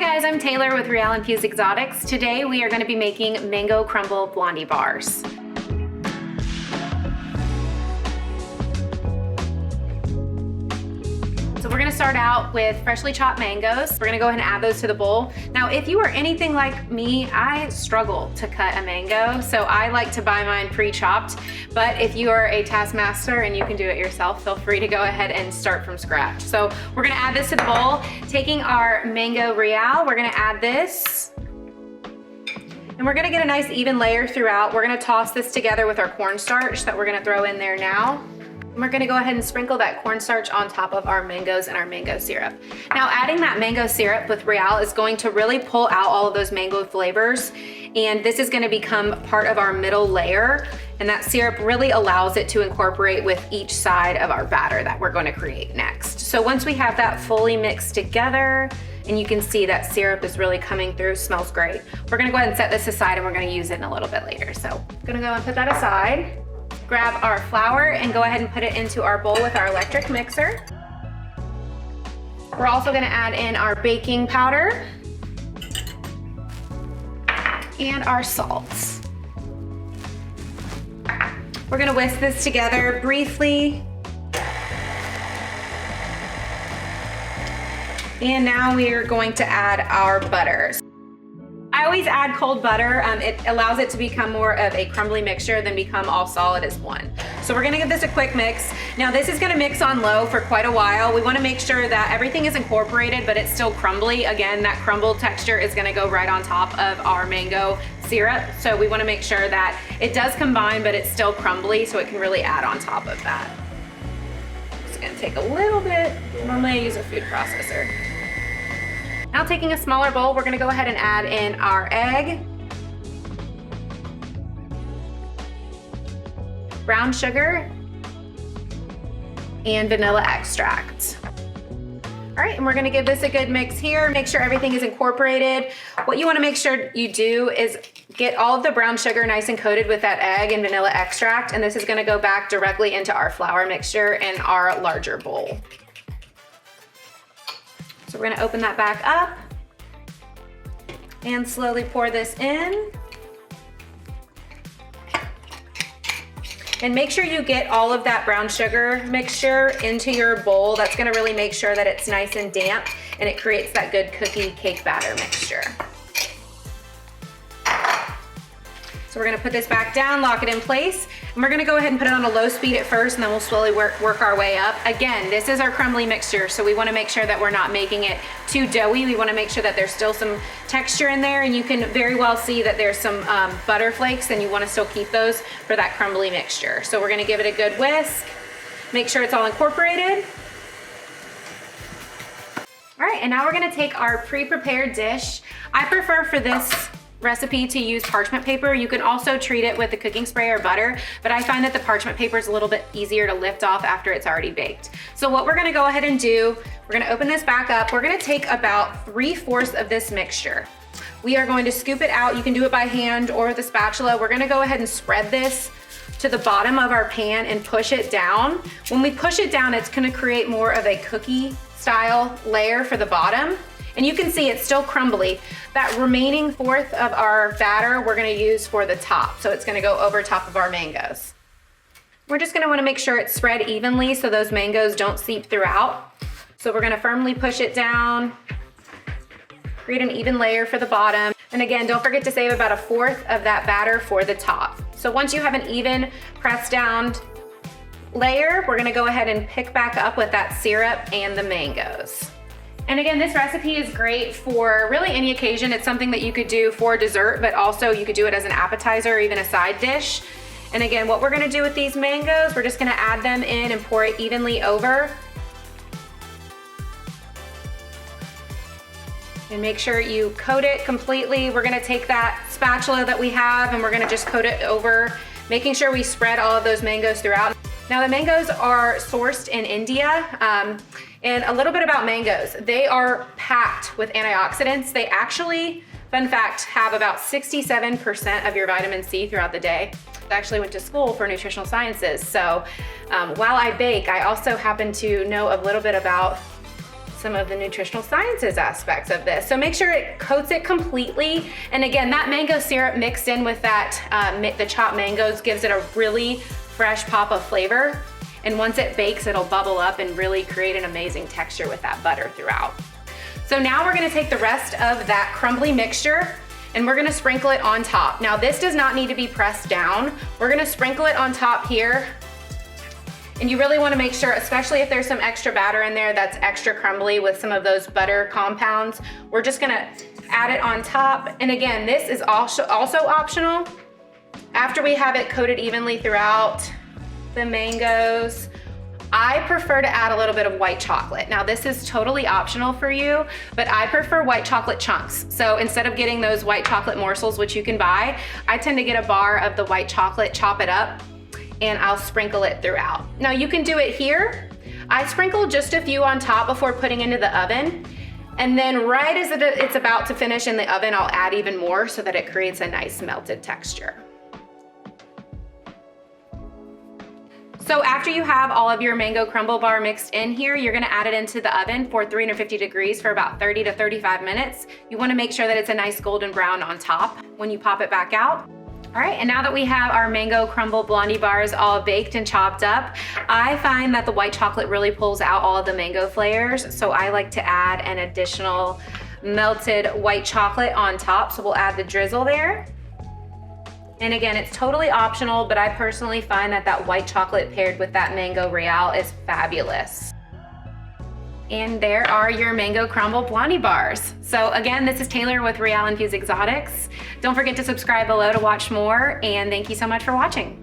guys, I'm Taylor with Reàl Infused Exotics. Today we are going to be making mango crumble blondie bars. So we're gonna start out with freshly chopped mangoes. We're gonna go ahead and add those to the bowl. Now, if you are anything like me, I struggle to cut a mango, so I like to buy mine pre-chopped. But if you are a taskmaster and you can do it yourself, feel free to go ahead and start from scratch. So we're gonna add this to the bowl. Taking our Mango Reàl, we're gonna add this. And we're gonna get a nice even layer throughout. We're gonna toss this together with our cornstarch that we're gonna throw in there now. And we're gonna go ahead and sprinkle that cornstarch on top of our mangoes and our mango syrup. Now, adding that mango syrup with Reàl is going to really pull out all of those mango flavors, and this is gonna become part of our middle layer, and that syrup really allows it to incorporate with each side of our batter that we're gonna create next. So once we have that fully mixed together, and you can see that syrup is really coming through, smells great. We're gonna go ahead and set this aside and we're gonna use it in a little bit later. So I'm gonna go and put that aside. Grab our flour and go ahead and put it into our bowl with our electric mixer. We're also gonna add in our baking powder and our salts. We're gonna whisk this together briefly. And now we are going to add our butter. I always add cold butter. It allows it to become more of a crumbly mixture than become all solid as one. So we're gonna give this a quick mix. Now this is gonna mix on low for quite a while. We wanna make sure that everything is incorporated, but it's still crumbly. Again, that crumbled texture is gonna go right on top of our mango syrup. So we wanna make sure that it does combine, but it's still crumbly, so it can really add on top of that. It's gonna take a little bit. Normally I use a food processor. Now, taking a smaller bowl, we're gonna go ahead and add in our egg, brown sugar, and vanilla extract. All right, and we're gonna give this a good mix here. Make sure everything is incorporated. What you wanna make sure you do is get all of the brown sugar nice and coated with that egg and vanilla extract, and this is gonna go back directly into our flour mixture in our larger bowl. So we're gonna open that back up and slowly pour this in. And make sure you get all of that brown sugar mixture into your bowl. That's gonna really make sure that it's nice and damp and it creates that good cookie cake batter mixture. So we're gonna put this back down, lock it in place, and we're gonna go ahead and put it on a low speed at first, and then we'll slowly work our way up. Again, this is our crumbly mixture, so we wanna make sure that we're not making it too doughy. We wanna make sure that there's still some texture in there, and you can very well see that there's some butter flakes, and you wanna still keep those for that crumbly mixture. So we're gonna give it a good whisk, make sure it's all incorporated. All right, and now we're gonna take our pre-prepared dish. I prefer for this recipe to use parchment paper. You can also treat it with a cooking spray or butter, but I find that the parchment paper is a little bit easier to lift off after it's already baked. So what we're gonna go ahead and do, we're gonna open this back up. We're gonna take about 3/4 of this mixture. We are going to scoop it out. You can do it by hand or with a spatula. We're gonna go ahead and spread this to the bottom of our pan and push it down. When we push it down, it's gonna create more of a cookie style layer for the bottom. And you can see it's still crumbly. That remaining 1/4 of our batter we're gonna use for the top. So it's gonna go over top of our mangoes. We're just gonna wanna make sure it's spread evenly so those mangoes don't seep throughout. So we're gonna firmly push it down, create an even layer for the bottom. And again, don't forget to save about 1/4 of that batter for the top. So once you have an even pressed down layer, we're gonna go ahead and pick back up with that syrup and the mangoes. And again, this recipe is great for really any occasion. It's something that you could do for dessert, but also you could do it as an appetizer or even a side dish. And again, what we're gonna do with these mangoes, we're just gonna add them in and pour it evenly over. And make sure you coat it completely. We're gonna take that spatula that we have and we're gonna just coat it over, making sure we spread all of those mangoes throughout. Now the mangoes are sourced in India, and a little bit about mangoes. They are packed with antioxidants. They actually, fun fact, have about 67% of your vitamin C throughout the day. I actually went to school for nutritional sciences, so while I bake, I also happen to know a little bit about some of the nutritional sciences aspects of this. So make sure it coats it completely. And again, that mango syrup mixed in with that, the chopped mangoes gives it a really fresh pop of flavor. And once it bakes, it'll bubble up and really create an amazing texture with that butter throughout. So now we're gonna take the rest of that crumbly mixture and we're gonna sprinkle it on top. Now this does not need to be pressed down. We're gonna sprinkle it on top here. And you really wanna make sure, especially if there's some extra batter in there that's extra crumbly with some of those butter compounds, we're just gonna add it on top. And again, this is also optional. After we have it coated evenly throughout the mangoes, I prefer to add a little bit of white chocolate. Now this is totally optional for you, but I prefer white chocolate chunks. So instead of getting those white chocolate morsels, which you can buy, I tend to get a bar of the white chocolate, chop it up, and I'll sprinkle it throughout. Now you can do it here. I sprinkle just a few on top before putting into the oven. And then right as it's about to finish in the oven, I'll add even more so that it creates a nice melted texture. So after you have all of your mango crumble bar mixed in here, you're gonna add it into the oven for 350 degrees for about 30 to 35 minutes. You wanna make sure that it's a nice golden brown on top when you pop it back out. All right, and now that we have our mango crumble Blondie bars all baked and chopped up, I find that the white chocolate really pulls out all of the mango flavors, so I like to add an additional melted white chocolate on top, so we'll add the drizzle there. And again, it's totally optional, but I personally find that that white chocolate paired with that Mango Reàl is fabulous. And there are your mango crumble Blondie bars. So again, this is Taylor with Reàl Infused Exotics. Don't forget to subscribe below to watch more, and thank you so much for watching.